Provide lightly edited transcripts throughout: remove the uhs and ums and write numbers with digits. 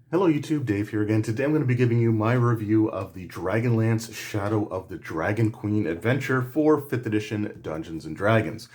Hello YouTube, Dave here again. Today I'm going to be giving you my review of the Dragonlance Shadow of the Dragon Queen adventure for 5th edition Dungeons & Dragons.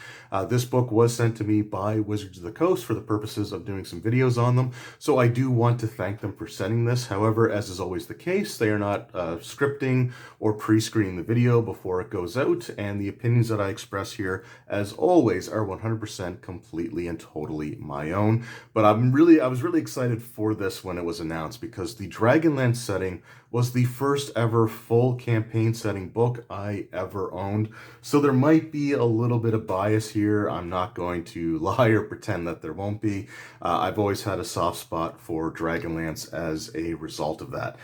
This book was sent to me by Wizards of the Coast for the purposes of doing some videos on them, so I do want to thank them for sending this. However, as is always the case, they are not scripting or pre-screening the video before it goes out, and the opinions that I express here, as always, are 100% completely and totally my own. But I was really excited for this when it was announced because the Dragonlance setting was the first ever full campaign setting book I ever owned. So there might be a little bit of bias here. I'm not going to lie or pretend that there won't be. I've always had a soft spot for Dragonlance as a result of that.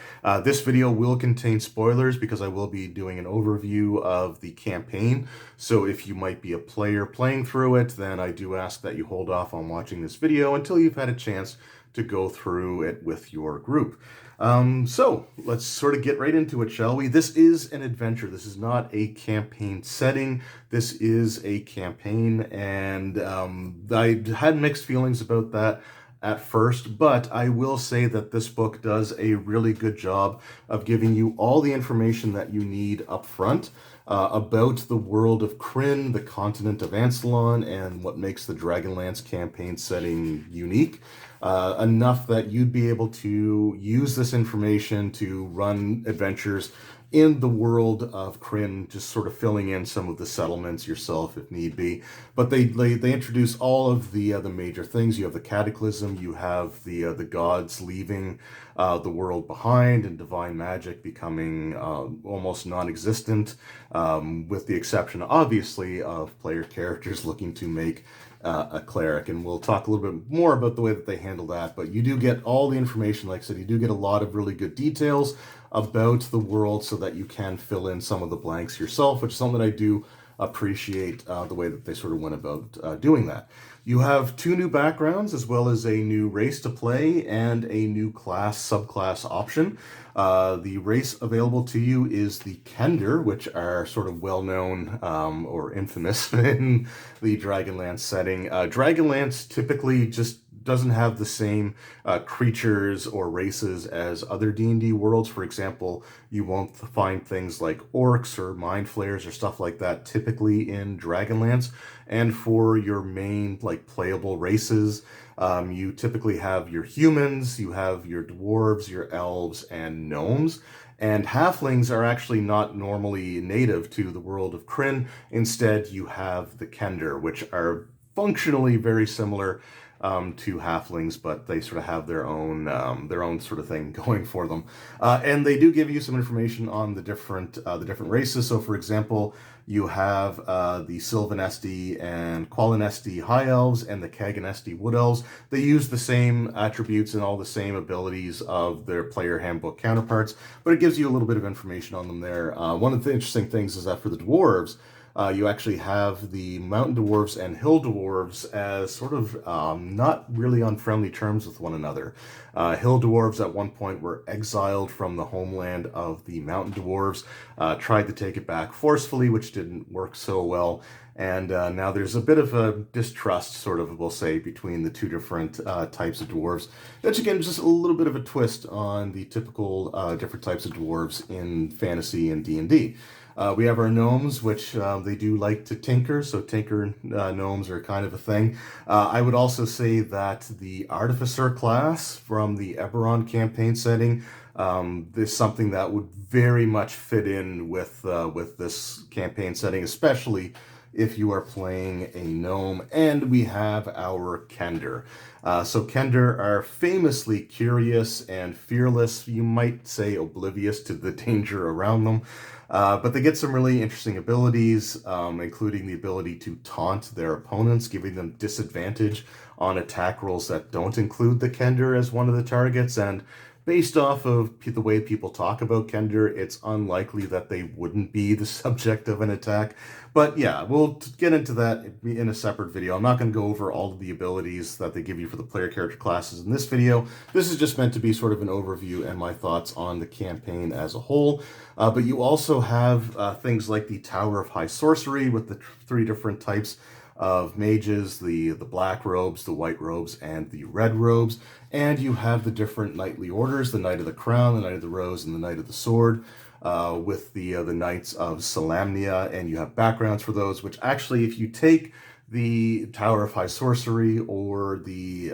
This video will contain spoilers because I will be doing an overview of the campaign. So if you might be a player playing through it, then I do ask that you hold off on watching this video until you've had a chance to go through it with your group. So let's sort of get right into it, shall we? This is an adventure. This is not a campaign setting. This is a campaign, and I had mixed feelings about that at first, but I will say that this book does a really good job of giving you all the information that you need up front about the world of Krynn, the continent of Ansalon, and what makes the Dragonlance campaign setting unique. Enough that you'd be able to use this information to run adventures in the world of Krynn, just sort of filling in some of the settlements yourself if need be. But they introduce all of the major things. You have the Cataclysm, you have the gods leaving the world behind, and divine magic becoming almost non-existent, with the exception, obviously, of player characters looking to make a cleric, and we'll talk a little bit more about the way that they handle that. But you do get all the information. Like I said, you do get a lot of really good details about the world so that you can fill in some of the blanks yourself, which is something that I do appreciate the way that they sort of went about doing that. You have 2 new backgrounds as well as a new race to play and a new subclass option. The race available to you is the Kender, which are sort of well-known or infamous in the Dragonlance setting. Dragonlance typically just doesn't have the same creatures or races as other D&D worlds. For example, you won't find things like orcs or mind flayers or stuff like that typically in Dragonlance. And for your main playable races, you typically have your humans, you have your dwarves, your elves, and gnomes. And halflings are actually not normally native to the world of Krynn. Instead, you have the Kender, which are functionally very similar to halflings, but they sort of have their own sort of thing going for them. And they do give you some information on the different races. So, for example, you have the Sylvanesti and Qualinesti High Elves and the Kaganesti Wood Elves. They use the same attributes and all the same abilities of their player handbook counterparts, but it gives you a little bit of information on them there. One of the interesting things is that for the dwarves, you actually have the mountain dwarves and hill dwarves as sort of not really on friendly terms with one another. Hill dwarves at one point were exiled from the homeland of the mountain dwarves, tried to take it back forcefully, which didn't work so well. And now there's a bit of a distrust, sort of, we'll say, between the 2 different types of dwarves. Which, again, just a little bit of a twist on the typical different types of dwarves in fantasy and D&D. We have our gnomes, which they do like to tinker, so tinker gnomes are kind of a thing. I would also say that the Artificer class from the Eberron campaign setting is something that would very much fit in with this campaign setting, especially if you are playing a gnome. And we have our Kender. So Kender are famously curious and fearless, you might say oblivious to the danger around them. But they get some really interesting abilities, including the ability to taunt their opponents, giving them disadvantage on attack rolls that don't include the Kender as one of the targets. And based off of the way people talk about Kender, it's unlikely that they wouldn't be the subject of an attack. But yeah, we'll get into that in a separate video. I'm not going to go over all of the abilities that they give you for the player character classes in this video. This is just meant to be sort of an overview and my thoughts on the campaign as a whole. But you also have things like the Tower of High Sorcery with the 3 different types of mages, the black robes, the white robes, and the red robes. And you have the different knightly orders, the Knight of the Crown, the Knight of the Rose, and the Knight of the Sword, with the Knights of Solamnia, and you have backgrounds for those, which actually, if you take the Tower of High Sorcery or the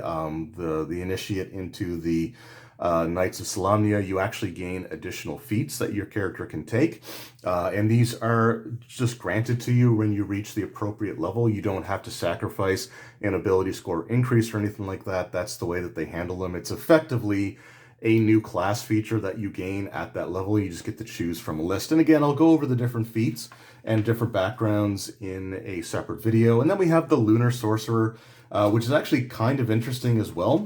Initiate into the Knights of Solamnia, you actually gain additional feats that your character can take. And these are just granted to you when you reach the appropriate level. You don't have to sacrifice an ability score increase or anything like that. That's the way that they handle them. It's effectively a new class feature that you gain at that level. You just get to choose from a list. And again, I'll go over the different feats and different backgrounds in a separate video. And then we have the Lunar Sorcerer, which is actually kind of interesting as well,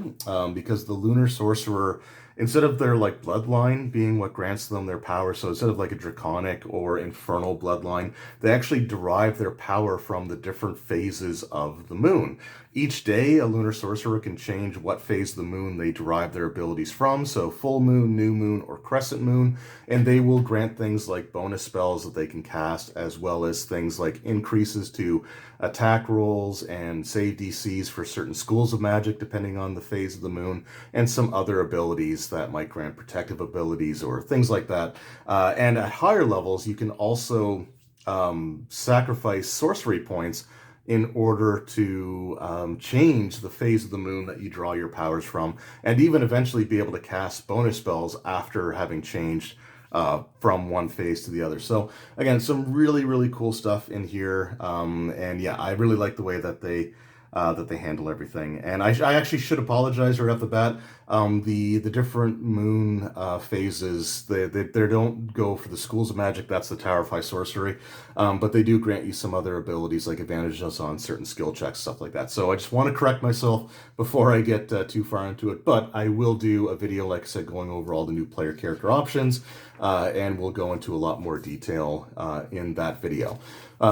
because the Lunar Sorcerer, instead of their like bloodline being what grants them their power, so instead of like a draconic or infernal bloodline, they actually derive their power from the different phases of the moon. Each day, a Lunar Sorcerer can change what phase of the moon they derive their abilities from, so full moon, new moon, or crescent moon, and they will grant things like bonus spells that they can cast, as well as things like increases to attack rolls and save DCs for certain schools of magic, depending on the phase of the moon, and some other abilities that might grant protective abilities or things like that. And at higher levels, you can also sacrifice sorcery points in order to change the phase of the moon that you draw your powers from, and even eventually be able to cast bonus spells after having changed from one phase to the other. So again, some really, really cool stuff in here. And yeah, I really like the way that they handle everything. And I actually should apologize right off the bat. The different moon phases, they don't go for the schools of magic. That's the Tower of High Sorcery. But they do grant you some other abilities, like advantages on certain skill checks, stuff like that. So I just want to correct myself before I get too far into it. But I will do a video, like I said, going over all the new player character options, and we'll go into a lot more detail in that video.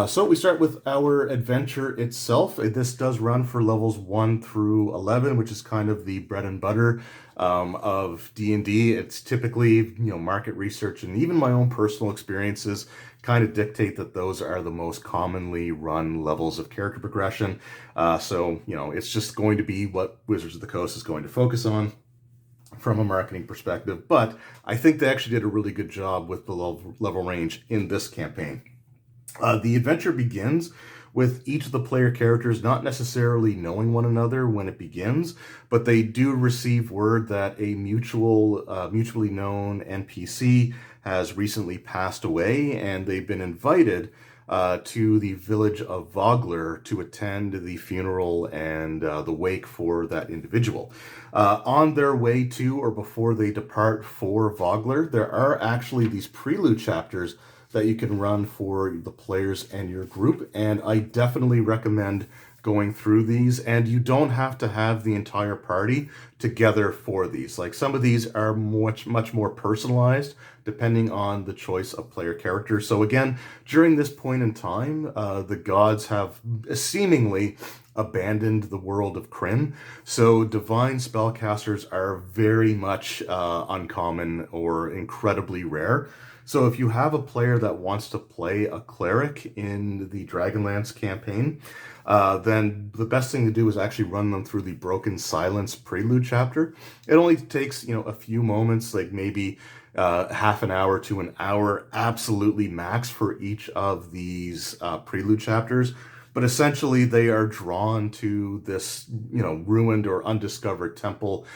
So we start with our adventure itself. This does run for levels 1 through 11, which is kind of the bread and butter of D&D. It's typically, market research and even my own personal experiences kind of dictate that those are the most commonly run levels of character progression. So, it's just going to be what Wizards of the Coast is going to focus on from a marketing perspective. But I think they actually did a really good job with the level range in this campaign. The adventure begins with each of the player characters not necessarily knowing one another when it begins, but they do receive word that a mutually known NPC has recently passed away, and they've been invited to the village of Vogler to attend the funeral and the wake for that individual. On their way to or before they depart for Vogler, there are actually these prelude chapters that you can run for the players and your group, and I definitely recommend going through these. And you don't have to have the entire party together for these. Like, some of these are much more personalized depending on the choice of player character. So again, during this point in time, the gods have seemingly abandoned the world of Kryn, so divine spellcasters are very much uncommon or incredibly rare. So if you have a player that wants to play a cleric in the Dragonlance campaign, then the best thing to do is actually run them through the Broken Silence prelude chapter. It only takes, a few moments, like maybe half an hour to an hour, absolutely max, for each of these prelude chapters. But essentially, they are drawn to this, ruined or undiscovered temple,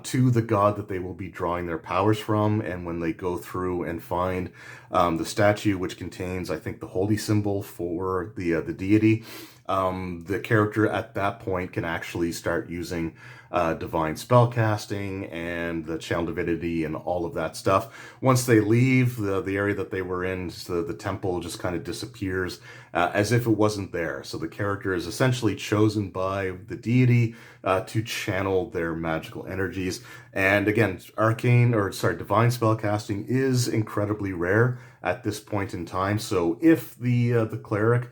to the god that they will be drawing their powers from. And when they go through and find the statue, which contains, I think, the holy symbol for the deity, the character at that point can actually start using divine spellcasting and the channel divinity and all of that stuff. Once they leave the area that they were in, the temple just kind of disappears as if it wasn't there. So the character is essentially chosen by the deity to channel their magical energies. And again, divine spellcasting is incredibly rare at this point in time. So if the cleric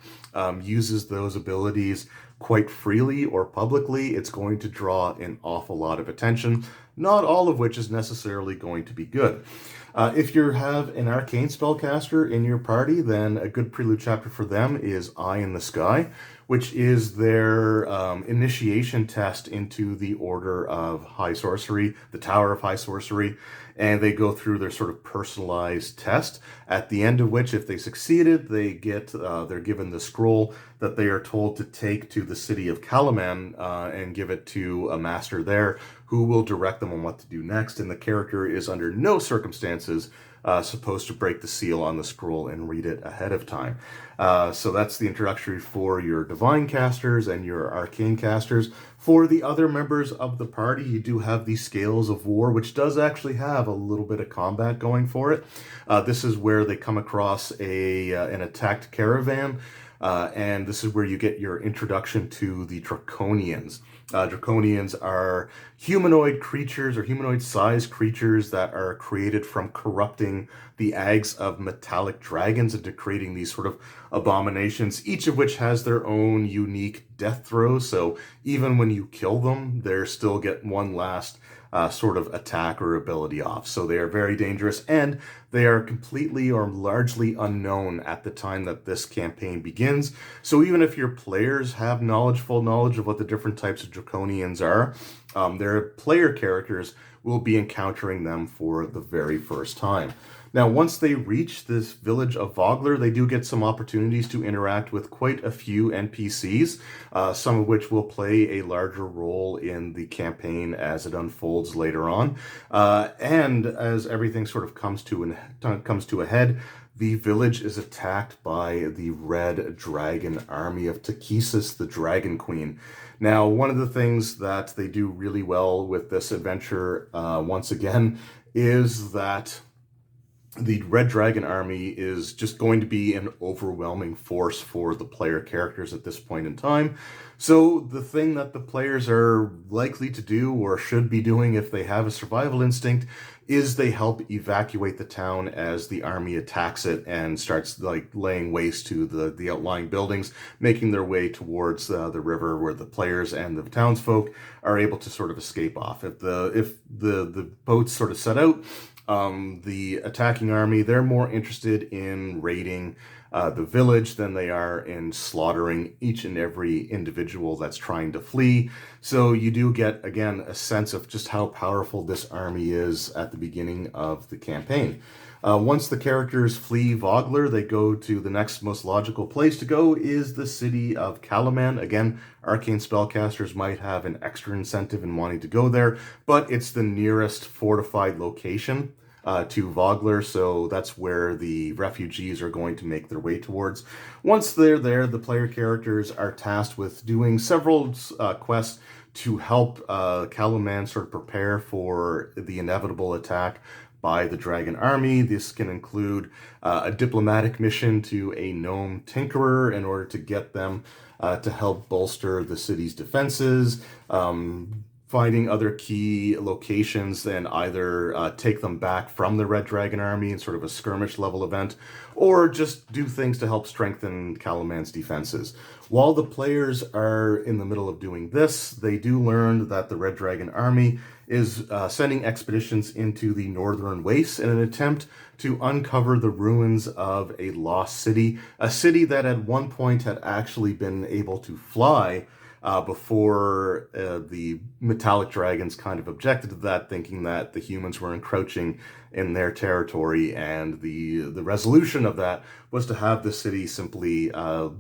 uses those abilities quite freely or publicly, it's going to draw an awful lot of attention. not all of which is necessarily going to be good. If you have an arcane spellcaster in your party, then a good prelude chapter for them is Eye in the Sky, which is their initiation test into the Order of High Sorcery, the Tower of High Sorcery, and they go through their sort of personalized test, at the end of which, if they succeeded, they're given the scroll that they are told to take to the city of Calaman and give it to a master there who will direct them on what to do next, and the character is under no circumstances supposed to break the seal on the scroll and read it ahead of time. So that's the introductory for your divine casters and your arcane casters. For the other members of the party, you do have the Scales of War, which does actually have a little bit of combat going for it. This is where they come across an attacked caravan, and this is where you get your introduction to the Draconians. Draconians are humanoid creatures or humanoid-sized creatures that are created from corrupting the eggs of metallic dragons into creating these sort of abominations, each of which has their own unique death throws. So even when you kill them, they still get one last sort of attack or ability off. So they are very dangerous, and they are completely or largely unknown at the time that this campaign begins. So even if your players have full knowledge of what the different types of Draconians are, their player characters will be encountering them for the very first time. Now, once they reach this village of Vogler, they do get some opportunities to interact with quite a few NPCs, some of which will play a larger role in the campaign as it unfolds later on. And as everything sort of comes to a head, the village is attacked by the Red Dragon army of Takesis, the Dragon Queen. Now, one of the things that they do really well with this adventure, once again, is that the Red Dragon army is just going to be an overwhelming force for the player characters at this point in time. So the thing that the players are likely to do or should be doing if they have a survival instinct is they help evacuate the town as the army attacks it and starts laying waste to the outlying buildings, making their way towards the river where the players and the townsfolk are able to sort of escape off. If the boats sort of set out, the attacking army, they're more interested in raiding the village than they are in slaughtering each and every individual that's trying to flee. So you do get, again, a sense of just how powerful this army is at the beginning of the campaign. Once the characters flee Vogler, they go to the next most logical place to go is the city of Calaman. Again, arcane spellcasters might have an extra incentive in wanting to go there, but it's the nearest fortified location to Vogler, so that's where the refugees are going to make their way towards. Once they're there, the player characters are tasked with doing several quests to help Calaman sort of prepare for the inevitable attack by the Dragon Army. This can include a diplomatic mission to a gnome tinkerer in order to get them to help bolster the city's defenses, finding other key locations and either take them back from the Red Dragon Army in sort of a skirmish level event, or just do things to help strengthen Calaman's defenses. While the players are in the middle of doing this, they do learn that the Red Dragon Army is sending expeditions into the Northern Wastes in an attempt to uncover the ruins of a lost city, a city that at one point had actually been able to fly before the metallic dragons kind of objected to that, thinking that the humans were encroaching in their territory, and the resolution of that was to have the city simply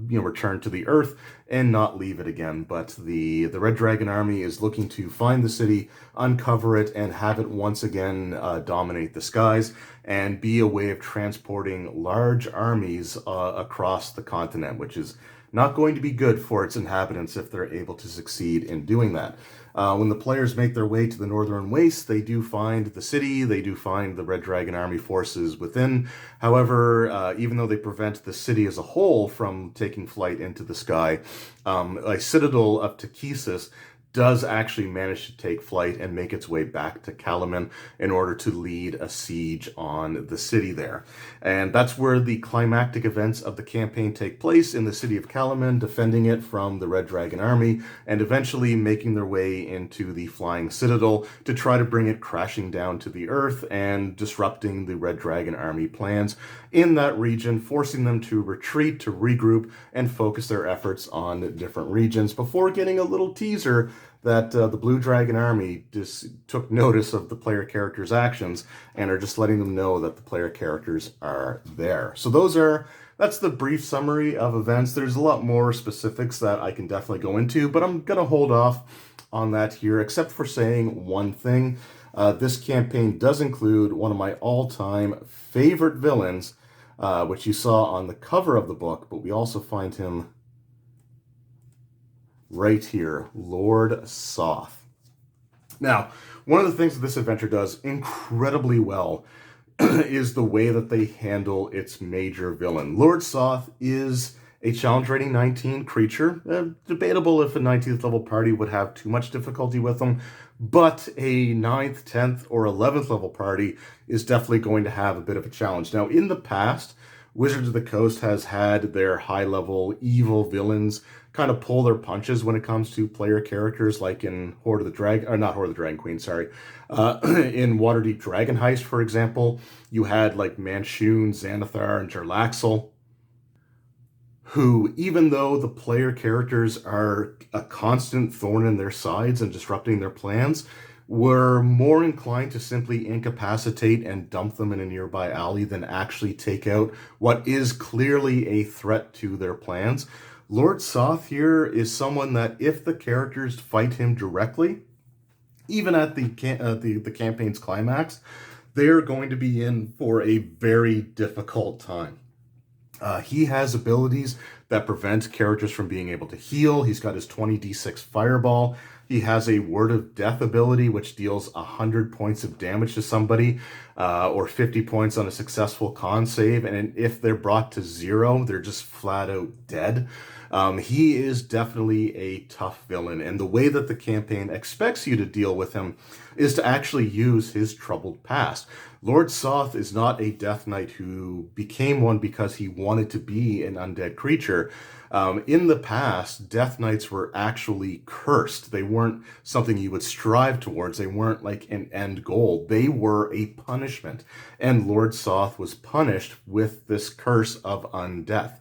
return to the earth and not leave it again. But the Red Dragon Army is looking to find the city, uncover it, and have it once again dominate the skies and be a way of transporting large armies across the continent, which is not going to be good for its inhabitants if they're able to succeed in doing that. When the players make their way to the Northern Wastes, they do find the city, they do find the Red Dragon Army forces within. However, even though they prevent the city as a whole from taking flight into the sky, a citadel of Takesis does actually manage to take flight and make its way back to Calaman in order to lead a siege on the city there. And that's where the climactic events of the campaign take place, in the city of Calaman, defending it from the Red Dragon army, and eventually making their way into the Flying Citadel to try to bring it crashing down to the earth and disrupting the Red Dragon army plans in that region, forcing them to retreat, to regroup, and focus their efforts on different regions before getting a little teaser that the Blue Dragon army just took notice of the player characters' actions and are just letting them know that the player characters are there. So that's the brief summary of events. There's a lot more specifics that I can definitely go into, but I'm going to hold off on that here, except for saying one thing. This campaign does include one of my all-time favorite villains, which you saw on the cover of the book, but we also find him right here, Lord Soth. Now, one of the things that this adventure does incredibly well is the way that they handle its major villain. Lord Soth is a challenge rating 19 creature. Debatable if a 19th level party would have too much difficulty with him, but a 9th, 10th, or 11th level party is definitely going to have a bit of a challenge. Now, in the past, Wizards of the Coast has had their high-level evil villains kind of pull their punches when it comes to player characters, like in Horde of the Dragon, or not Horde of the Dragon Queen, sorry. In Waterdeep Dragon Heist, for example, you had like Manchun, Xanathar, and Jarlaxle, who, even though the player characters are a constant thorn in their sides and disrupting their plans, were more inclined to simply incapacitate and dump them in a nearby alley than actually take out what is clearly a threat to their plans. Lord Soth here is someone that, if the characters fight him directly, even at the campaign's climax, they're going to be in for a very difficult time. He has abilities that prevent characters from being able to heal. He's got his 20d6 fireball. He has a Word of Death ability, which deals 100 points of damage to somebody, or 50 points on a successful con save. And if they're brought to 0, they're just flat out dead. He is definitely a tough villain, and the way that the campaign expects you to deal with him is to actually use his troubled past. Lord Soth is not a Death Knight who became one because he wanted to be an undead creature. In the past, Death Knights were actually cursed. They weren't something you would strive towards. They weren't like an end goal. They were a punishment, and Lord Soth was punished with this curse of undeath.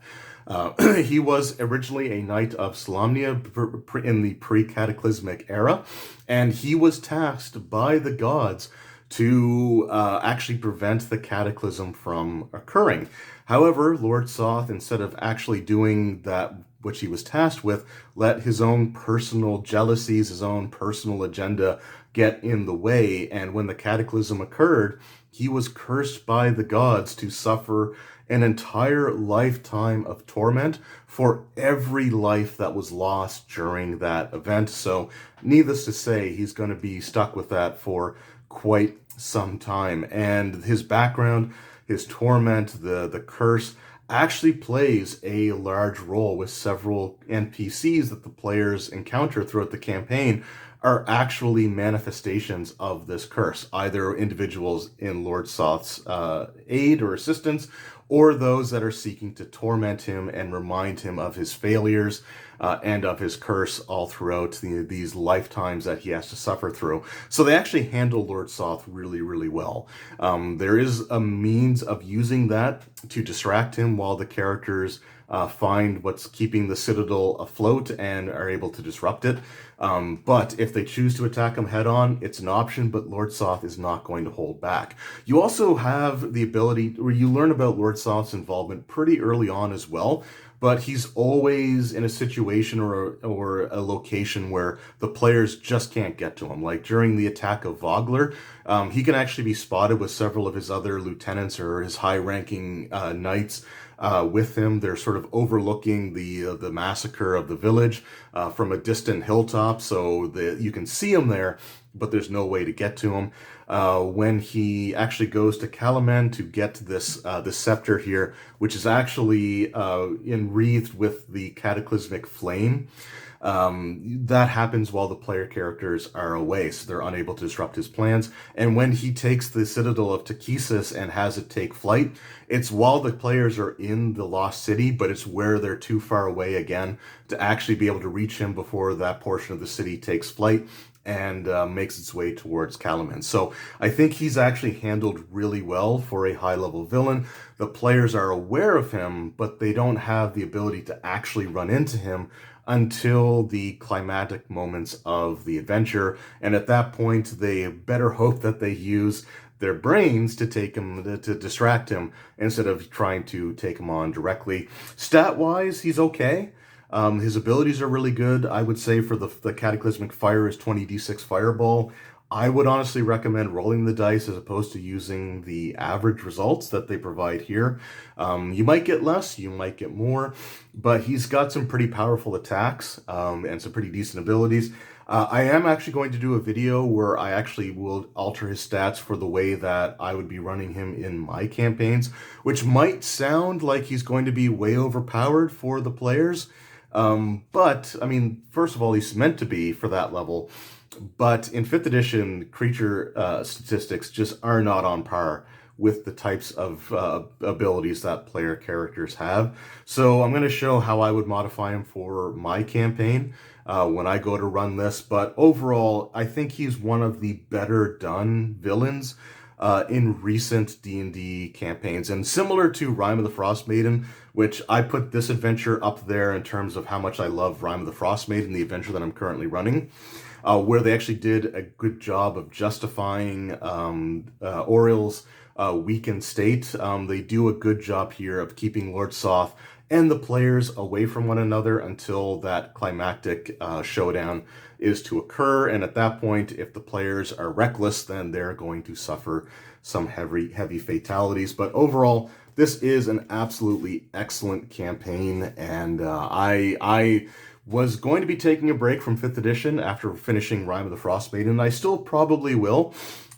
He was originally a knight of Solamnia in the pre-cataclysmic era, and he was tasked by the gods to actually prevent the cataclysm from occurring. However, Lord Soth, instead of actually doing that which he was tasked with, let his own personal jealousies, his own personal agenda get in the way, and when the cataclysm occurred, he was cursed by the gods to suffer an entire lifetime of torment for every life that was lost during that event. So, needless to say, he's going to be stuck with that for quite some time. And his background, his torment, the curse, actually plays a large role with several NPCs that the players encounter throughout the campaign are actually manifestations of this curse, either individuals in Lord Soth's aid or assistance, or those that are seeking to torment him and remind him of his failures and of his curse all throughout these lifetimes that he has to suffer through. So they actually handle Lord Soth really, really well. There is a means of using that to distract him while the characters find what's keeping the Citadel afloat and are able to disrupt it. But if they choose to attack him head on, it's an option, but Lord Soth is not going to hold back. You also have the ability where you learn about Lord Soth's involvement pretty early on as well, but he's always in a situation or a location where the players just can't get to him. Like during the attack of Vogler, he can actually be spotted with several of his other lieutenants or his high-ranking knights with him. They're sort of overlooking the massacre of the village from a distant hilltop, so you can see him there, but there's no way to get to him. When he actually goes to Calaman to get this scepter here, which is actually enwreathed with the cataclysmic flame, that happens while the player characters are away, so they're unable to disrupt his plans. And when he takes the Citadel of Takesis and has it take flight, it's while the players are in the Lost City, but it's where they're too far away again to actually be able to reach him before that portion of the city takes flight and makes its way towards Calaman. So I think he's actually handled really well for a high-level villain. The players are aware of him, but they don't have the ability to actually run into him until the climactic moments of the adventure. And at that point, they better hope that they use their brains to take him, to distract him, instead of trying to take him on directly. Stat-wise, he's okay. His abilities are really good. I would say for the Cataclysmic Fire is 20d6 Fireball. I would honestly recommend rolling the dice as opposed to using the average results that they provide here. You might get less, you might get more, but he's got some pretty powerful attacks and some pretty decent abilities. I am actually going to do a video where I actually will alter his stats for the way that I would be running him in my campaigns, which might sound like he's going to be way overpowered for the players. But, I mean, first of all, he's meant to be for that level. But in 5th edition, creature statistics just are not on par with the types of abilities that player characters have. So I'm going to show how I would modify him for my campaign when I go to run this. But overall, I think he's one of the better done villains in recent D&D campaigns. And similar to Rime of the Frost Maiden, which I put this adventure up there in terms of how much I love Rime of the Frost Maiden, the adventure that I'm currently running, where they actually did a good job of justifying Oriel's weakened state. They do a good job here of keeping Lord Soth and the players away from one another until that climactic showdown is to occur. And at that point, if the players are reckless, then they're going to suffer some heavy fatalities. But overall, this is an absolutely excellent campaign, and I was going to be taking a break from 5th edition after finishing Rime of the Frost Maiden, and I still probably will.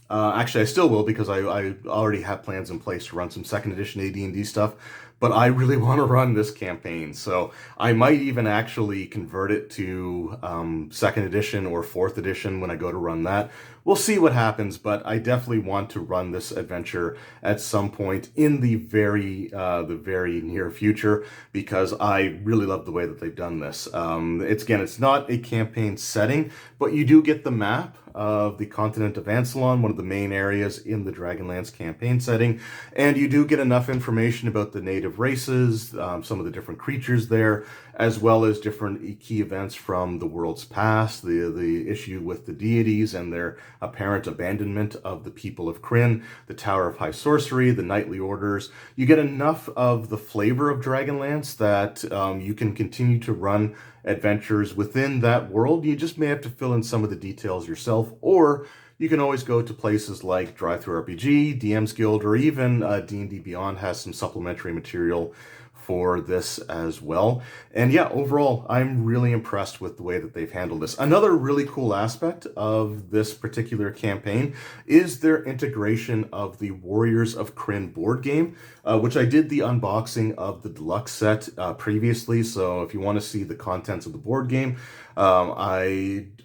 Actually, I still will, because I already have plans in place to run some 2nd edition AD&D stuff, but I really want to run this campaign, so I might even actually convert it to 2nd edition or 4th edition when I go to run that. We'll see what happens, but I definitely want to run this adventure at some point in the very near future, because I really love the way that they've done this. It's not a campaign setting, but you do get the map of the continent of Ansalon, one of the main areas in the Dragonlance campaign setting, and you do get enough information about the native races, some of the different creatures there, as well as different key events from the world's past, the issue with the deities and their apparent abandonment of the people of Krynn, the Tower of High Sorcery, the Knightly Orders. You get enough of the flavor of Dragonlance that you can continue to run adventures within that world. You just may have to fill in some of the details yourself, or you can always go to places like Drive-Thru RPG, DM's Guild, or even D&D Beyond has some supplementary material for this as well. And yeah, overall, I'm really impressed with the way that they've handled this. Another really cool aspect of this particular campaign is their integration of the Warriors of Krynn board game, which I did the unboxing of the deluxe set previously. So if you want to see the contents of the board game,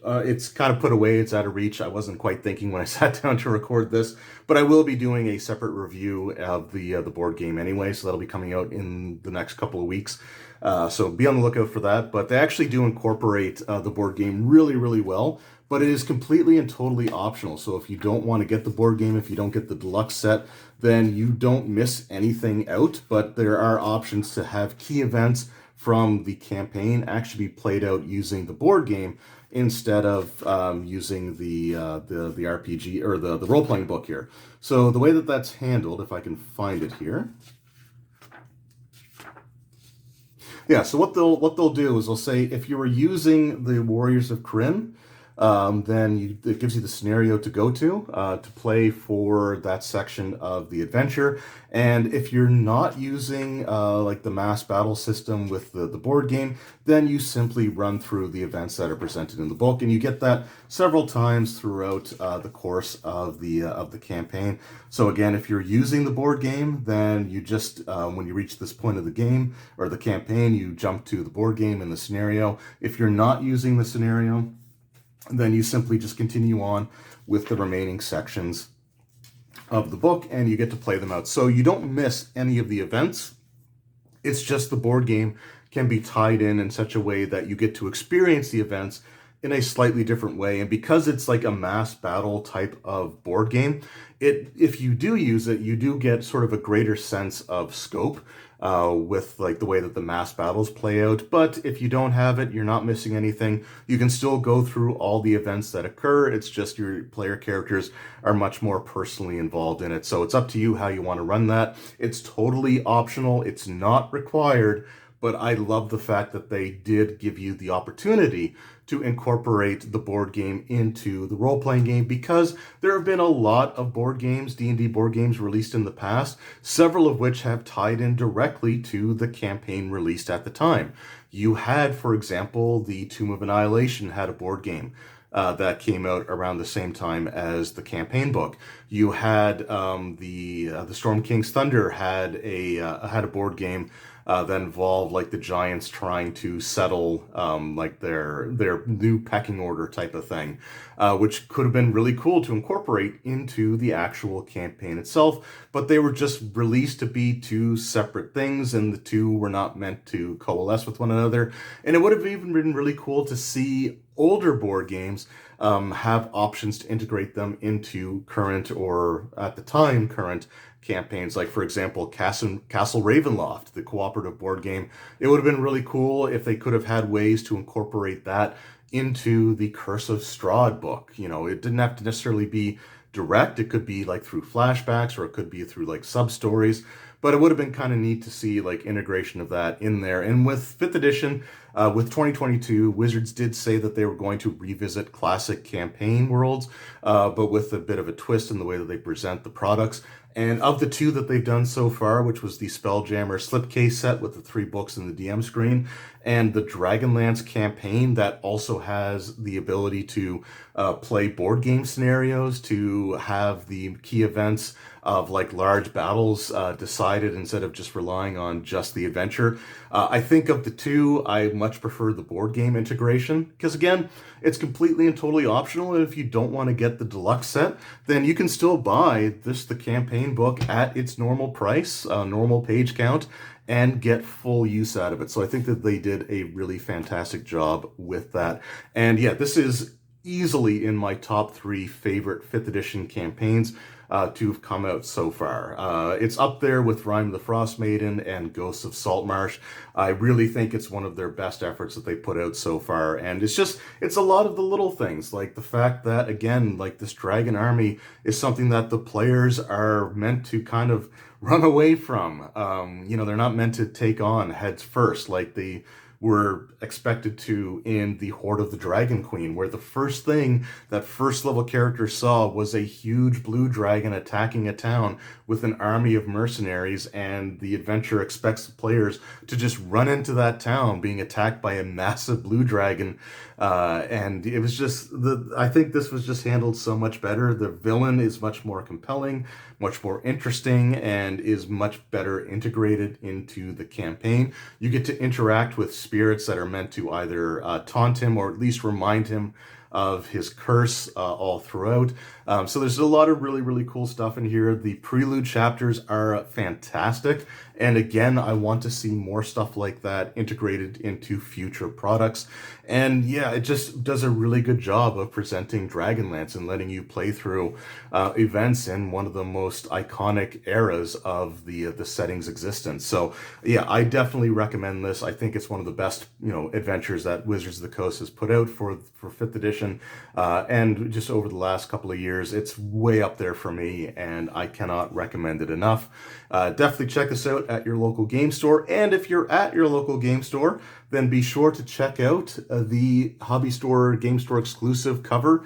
it's kind of put away, it's out of reach. I wasn't quite thinking when I sat down to record this, but I will be doing a separate review of the board game anyway, so that'll be coming out in the next couple of weeks. So be on the lookout for that. But they actually do incorporate the board game really, really well, but it is completely and totally optional. So if you don't want to get the board game, if you don't get the deluxe set, then you don't miss anything out. But there are options to have key events from the campaign actually be played out using the board game instead of using the RPG or the role-playing book here. So the way that that's handled, if I can find it here. Yeah, so what they'll do is they'll say if you were using the Warriors of Krynn, then it gives you the scenario to go to play for that section of the adventure. And if you're not using like the mass battle system with the board game, then you simply run through the events that are presented in the book, and you get that several times throughout the course of the campaign. So again, if you're using the board game, then you just when you reach this point of the game or the campaign, you jump to the board game and the scenario. If you're not using the scenario, then you simply just continue on with the remaining sections of the book and you get to play them out. So you don't miss any of the events. It's just the board game can be tied in such a way that you get to experience the events in a slightly different way. And because it's like a mass battle type of board game, if you do use it, you do get sort of a greater sense of scope with like the way that the mass battles play out. But if you don't have it, you're not missing anything. You can still go through all the events that occur. It's just your player characters are much more personally involved in it. So it's up to you how you want to run that. It's totally optional. It's not required. But I love the fact that they did give you the opportunity to incorporate the board game into the role-playing game, because there have been a lot of board games, D&D board games released in the past, several of which have tied in directly to the campaign released at the time. You had, for example, the Tomb of Annihilation had a board game that came out around the same time as the campaign book. You had the Storm King's Thunder had a board game that involved like the giants trying to settle like their new pecking order type of thing, which could have been really cool to incorporate into the actual campaign itself. But they were just released to be two separate things, and the two were not meant to coalesce with one another. And it would have even been really cool to see older board games have options to integrate them into current, or at the time current, campaigns. Like, for example, Castle Ravenloft, the cooperative board game. It would have been really cool if they could have had ways to incorporate that into the Curse of Strahd book. You know, it didn't have to necessarily be direct. It could be like through flashbacks, or it could be through like sub-stories. But it would have been kind of neat to see like integration of that in there. And with 5th edition, with 2022, Wizards did say that they were going to revisit classic campaign worlds, but with a bit of a twist in the way that they present the products. And of the two that they've done so far, which was the Spelljammer slipcase set with the 3 books and the DM screen, and the Dragonlance campaign that also has the ability to play board game scenarios, to have the key events of like large battles decided instead of just relying on just the adventure. I think of the two, I much prefer the board game integration, because again, it's completely and totally optional. And if you don't want to get the deluxe set, then you can still buy the campaign book at its normal price, normal page count, and get full use out of it. So I think that they did a really fantastic job with that. And yeah, this is easily in my top 3 favorite 5th edition campaigns to have come out so far. It's up there with Rime the Frost Maiden and Ghosts of Saltmarsh. I really think it's one of their best efforts that they put out so far. And it's a lot of the little things, like the fact that, again, like this dragon army is something that the players are meant to kind of run away from. You know, they're not meant to take on heads first like they were expected to in the Horde of the Dragon Queen, where the first thing that first level characters saw was a huge blue dragon attacking a town with an army of mercenaries, and the adventure expects the players to just run into that town being attacked by a massive blue dragon. And it was just, I think this was just handled so much better. The villain is much more compelling, much more interesting, and is much better integrated into the campaign. You get to interact with spirits that are meant to either taunt him or at least remind him of his curse all throughout. So there's a lot of really, really cool stuff in here. The prelude chapters are fantastic. And again, I want to see more stuff like that integrated into future products. And yeah, it just does a really good job of presenting Dragonlance and letting you play through events in one of the most iconic eras of the setting's existence. So yeah, I definitely recommend this. I think it's one of the best, adventures that Wizards of the Coast has put out for 5th edition. edition. And just over the last couple of years, it's way up there for me, and I cannot recommend it enough. Definitely check this out at your local game store. And if you're at your local game store, then be sure to check out the Hobby Store Game Store exclusive cover.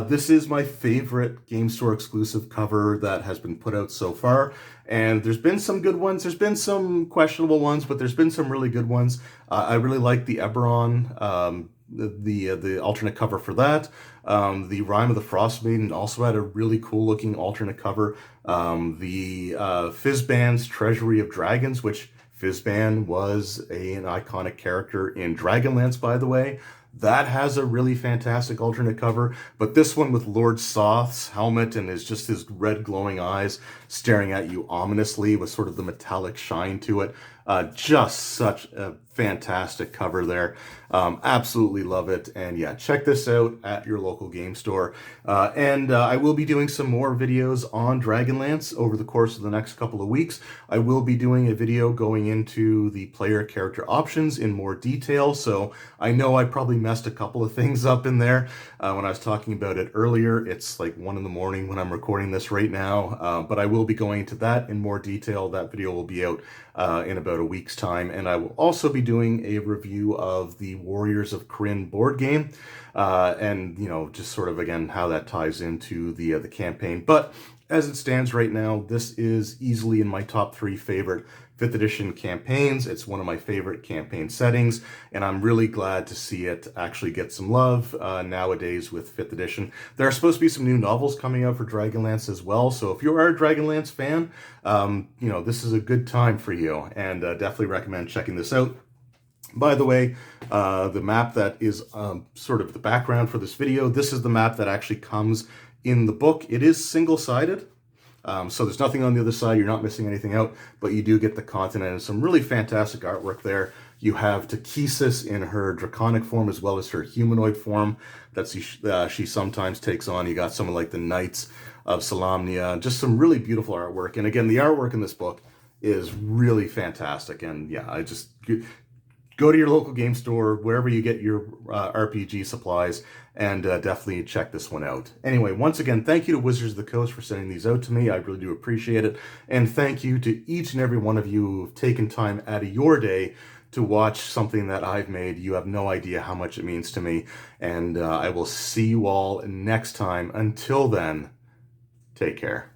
This is my favorite Game Store exclusive cover that has been put out so far. And there's been some good ones. There's been some questionable ones, but there's been some really good ones. I really like the Eberron, the alternate cover for that. The Rime of the Frost Maiden also had a really cool looking alternate cover. The Fizban's Treasury of Dragons, which Fizban was an iconic character in Dragonlance, by the way. That has a really fantastic alternate cover, but this one with Lord Soth's helmet and just his red glowing eyes staring at you ominously with sort of the metallic shine to it. Just such a fantastic cover there. Absolutely love it. And yeah, check this out at your local game store. And I will be doing some more videos on Dragonlance over the course of the next couple of weeks. I will be doing a video going into the player character options in more detail. So I know I probably messed a couple of things up in there when I was talking about it earlier. It's like 1 in the morning when I'm recording this right now, but I will be going into that in more detail. That video will be out in about a week's time, and I will also be doing a review of the Warriors of Krynn board game, and just sort of again how that ties into the campaign. But as it stands right now, this is easily in my top 3 favorite 5th edition campaigns. It's one of my favorite campaign settings, and I'm really glad to see it actually get some love nowadays with 5th edition. There are supposed to be some new novels coming out for Dragonlance as well, so if you are a Dragonlance fan, this is a good time for you, and definitely recommend checking this out. By the way, the map that is sort of the background for this video, this is the map that actually comes in the book. It is single-sided. So there's nothing on the other side. You're not missing anything out, but you do get the continent and some really fantastic artwork there. You have Takesis in her draconic form as well as her humanoid form that she sometimes takes on. You got some of like the Knights of Solamnia, just some really beautiful artwork. And again, the artwork in this book is really fantastic. And yeah, I just go to your local game store, wherever you get your RPG supplies, and definitely check this one out. Anyway, once again, thank you to Wizards of the Coast for sending these out to me. I really do appreciate it. And thank you to each and every one of you who've taken time out of your day to watch something that I've made. You have no idea how much it means to me. And I will see you all next time. Until then, take care.